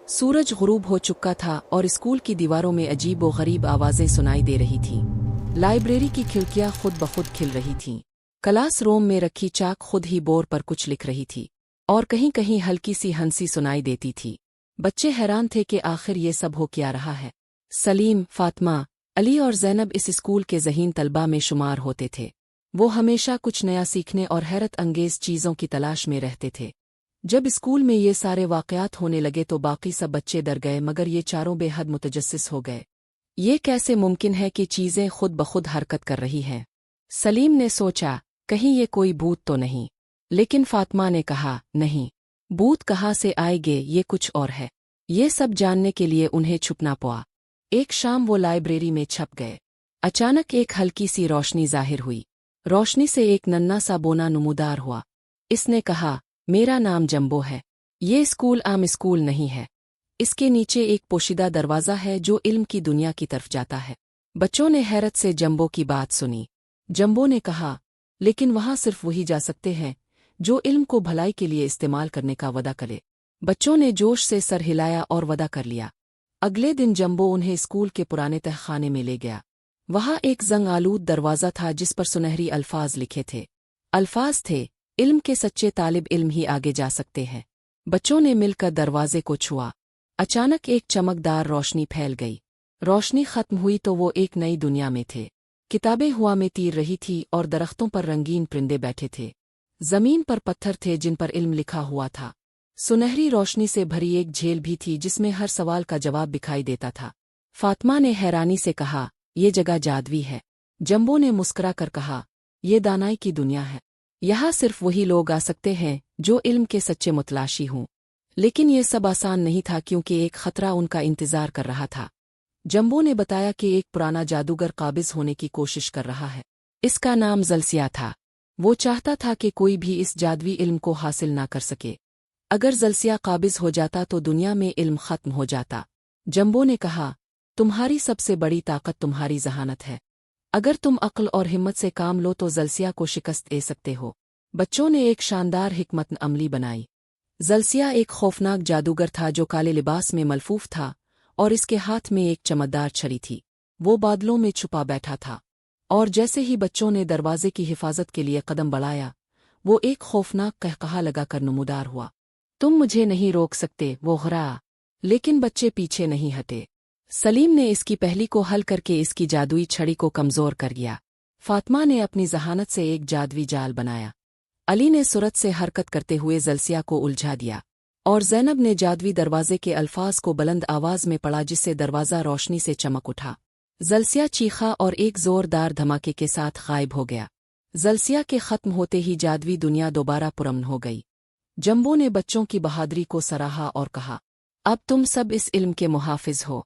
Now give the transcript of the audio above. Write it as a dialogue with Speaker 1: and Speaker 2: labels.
Speaker 1: सूरज गुरूब हो चुका था और स्कूल की दीवारों में अजीब व गरीब आवाजें सुनाई दे रही थीं। लाइब्रेरी की खिड़कियां खुद ब खुद खिल रही थीं। क्लास रूम में रखी चाक खुद ही बोर्ड पर कुछ लिख रही थी और कहीं कहीं हल्की सी हंसी सुनाई देती थी। बच्चे हैरान थे कि आखिर ये सब हो क्या रहा है। सलीम, फातिमा, अली और ज़ैनब इस स्कूल के ज़हीन तलबा में शुमार होते थे। वो हमेशा कुछ नया सीखने और हैरत अंगेज चीज़ों की तलाश में रहते थे। जब स्कूल में ये सारे वाक़यात होने लगे तो बाकी सब बच्चे डर गए, मगर ये चारों बेहद मुतजस्सिस हो गए। ये कैसे मुमकिन है कि चीज़ें खुद ब खुद हरकत कर रही हैं? सलीम ने सोचा, कहीं ये कोई भूत तो नहीं। लेकिन फातिमा ने कहा, नहीं, भूत कहाँ से आएंगे, ये कुछ और है। ये सब जानने के लिए उन्हें छुपना पड़ा। एक शाम वो लाइब्रेरी में छप गए। अचानक एक हल्की सी रोशनी ज़ाहिर हुई। रोशनी से एक नन्हा सा बोना नमूदार हुआ। इसने कहा, मेरा नाम जंबो है। ये स्कूल आम स्कूल नहीं है। इसके नीचे एक पोशीदा दरवाज़ा है जो इल्म की दुनिया की तरफ जाता है। बच्चों ने हैरत से जंबो की बात सुनी। जंबो ने कहा, लेकिन वहाँ सिर्फ वही जा सकते हैं जो इल्म को भलाई के लिए इस्तेमाल करने का वदा करे। बच्चों ने जोश से सर हिलाया और वदा कर लिया। अगले दिन जंबो उन्हें स्कूल के पुराने तहखाने में ले गया। वहाँ एक जंग आलूद दरवाज़ा था जिस पर सुनहरी अल्फाज लिखे थे। अल्फाज थे, इल्म के सच्चे तालिब इल्म ही आगे जा सकते हैं। बच्चों ने मिलकर दरवाजे को छुआ। अचानक एक चमकदार रोशनी फैल गई। रोशनी खत्म हुई तो वो एक नई दुनिया में थे। किताबें हवा में तीर रही थी और दरख्तों पर रंगीन परिंदे बैठे थे। जमीन पर पत्थर थे जिन पर इल्म लिखा हुआ था। सुनहरी रोशनी से भरी एक झील भी थी जिसमें हर सवाल का जवाब दिखाई देता था। फातिमा ने हैरानी से कहा, ये जगह जादुई है। जंबो ने मुस्कुरा कर कहा, ये दानाई की दुनिया है। यहाँ सिर्फ वही लोग आ सकते हैं जो इल्म के सच्चे मुतलाशी हों। लेकिन ये सब आसान नहीं था क्योंकि एक खतरा उनका इंतजार कर रहा था। जंबो ने बताया कि एक पुराना जादूगर काबिज होने की कोशिश कर रहा है। इसका नाम जलसिया था। वो चाहता था कि कोई भी इस जादुई इल्म को हासिल ना कर सके। अगर जलसिया काबिज हो जाता तो दुनिया में इल्म खत्म हो जाता। जंबो ने कहा, तुम्हारी सबसे बड़ी ताकत तुम्हारी जहानत है। अगर तुम अक्ल और हिम्मत से काम लो तो जलसिया को शिकस्त दे सकते हो। बच्चों ने एक शानदार हिकमत अमली बनाई। जलसिया एक खौफनाक जादूगर था जो काले लिबास में मलफूफ था और इसके हाथ में एक चमकदार छड़ी थी। वो बादलों में छुपा बैठा था और जैसे ही बच्चों ने दरवाजे की हिफाजत के लिए कदम बढ़ाया, वो एक खौफनाक कहकहा लगाकर नमूदार हुआ। तुम मुझे नहीं रोक सकते, वो घुरा। लेकिन बच्चे पीछे नहीं हटे। सलीम ने इसकी पहली को हल करके इसकी जादुई छड़ी को कमज़ोर कर दिया। फातिमा ने अपनी जहानत से एक जादुई जाल बनाया। अली ने सूरत से हरकत करते हुए जलसिया को उलझा दिया और ज़ैनब ने जादुई दरवाजे के अल्फाज को बुलंद आवाज में पढ़ा जिससे दरवाज़ा रोशनी से चमक उठा। जलसिया चीखा और एक जोरदार धमाके के साथ गायब हो गया। जलसिया के खत्म होते ही जादुई दुनिया दोबारा पुरअमन हो गई। जंबो ने बच्चों की बहादुरी को सराहा और कहा, अब तुम सब इस इल्म के मुहाफिज हो।